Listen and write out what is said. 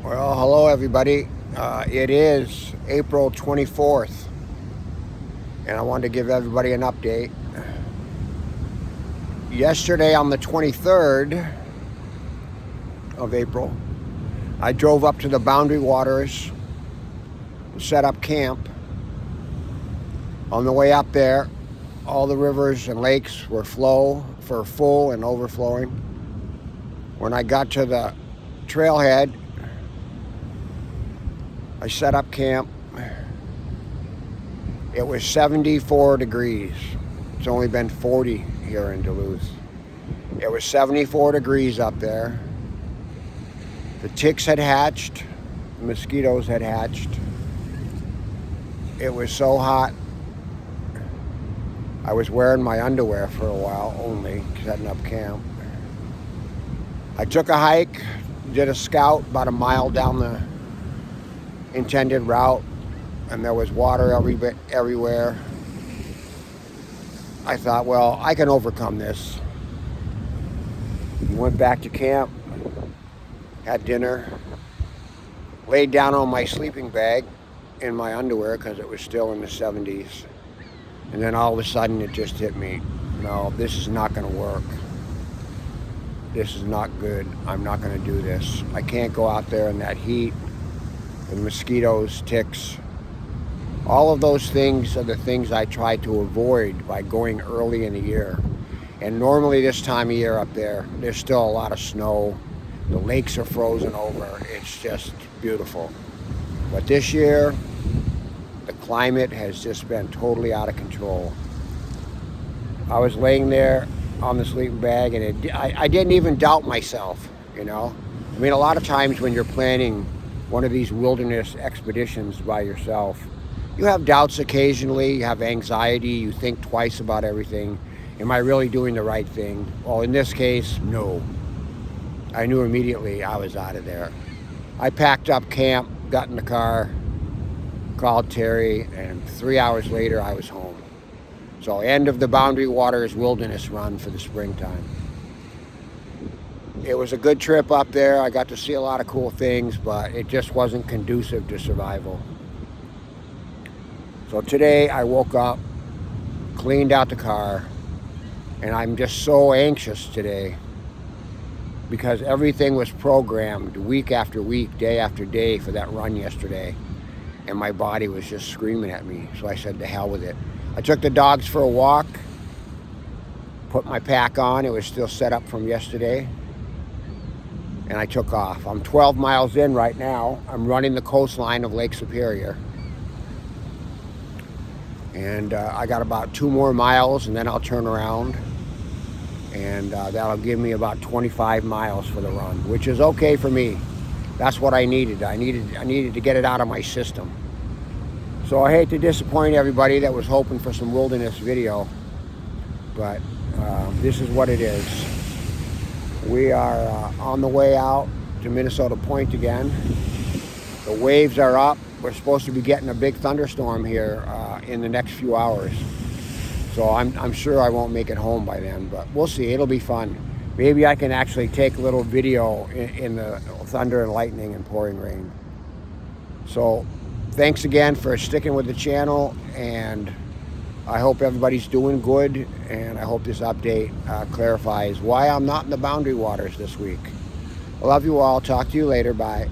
Well, hello everybody. It is April 24th, and I wanted to give everybody an update. Yesterday on the 23rd of April, I drove up to the Boundary Waters to set up camp. On the way up there, all the rivers and lakes were full and overflowing. When I got to the trailhead, I set up camp. It was 74 degrees. It's only been 40 here in Duluth. It was 74 degrees up there. The ticks had hatched. The mosquitoes had hatched. It was so hot. I was wearing my underwear for a while only, setting up camp. I took a hike, did a scout about a mile down the intended route, and there was water everywhere. I thought, well, I can overcome this. Went back to camp, had dinner, laid down on my sleeping bag in my underwear because it was still in the 70s. And then all of a sudden it just hit me. No, this is not going to work. This is not good. I'm not going to do this. I can't go out there in that heat. The mosquitoes, ticks, all of those things are the things I try to avoid by going early in the year. And normally this time of year up there, there's still a lot of snow. The lakes are frozen over. It's just beautiful. But this year, the climate has just been totally out of control. I was laying there on the sleeping bag, and I didn't even doubt myself, you know. I mean, a lot of times when you're planning one of these wilderness expeditions by yourself, you have doubts occasionally, you have anxiety, you think twice about everything. Am I really doing the right thing? Well, in this case, no. I knew immediately I was out of there. I packed up camp, got in the car, called Terry, and 3 hours later I was home. So end of the Boundary Waters Wilderness Run for the springtime. It was a good trip up there. I got to see a lot of cool things, but it just wasn't conducive to survival. So today I woke up, cleaned out the car, and I'm just so anxious today because everything was programmed week after week, day after day for that run yesterday, and my body was just screaming at me. So I said, to hell with it. I took the dogs for a walk, put my pack on. It was still set up from yesterday. And I took off. I'm 12 miles in right now. I'm running the coastline of Lake Superior. And I got about 2 more miles, and then I'll turn around. And that'll give me about 25 miles for the run, which is okay for me. That's what I needed. I needed to get it out of my system. So I hate to disappoint everybody that was hoping for some wilderness video, but this is what it is. We are on the way out to Minnesota Point again. The waves are up. We're supposed to be getting a big thunderstorm here in the next few hours. So I'm sure I won't make it home by then, but we'll see. It'll be fun. Maybe I can actually take a little video in the thunder and lightning and pouring rain. So thanks again for sticking with the channel, and I hope everybody's doing good, and I hope this update clarifies why I'm not in the Boundary Waters this week. I love you all. Talk to you later. Bye.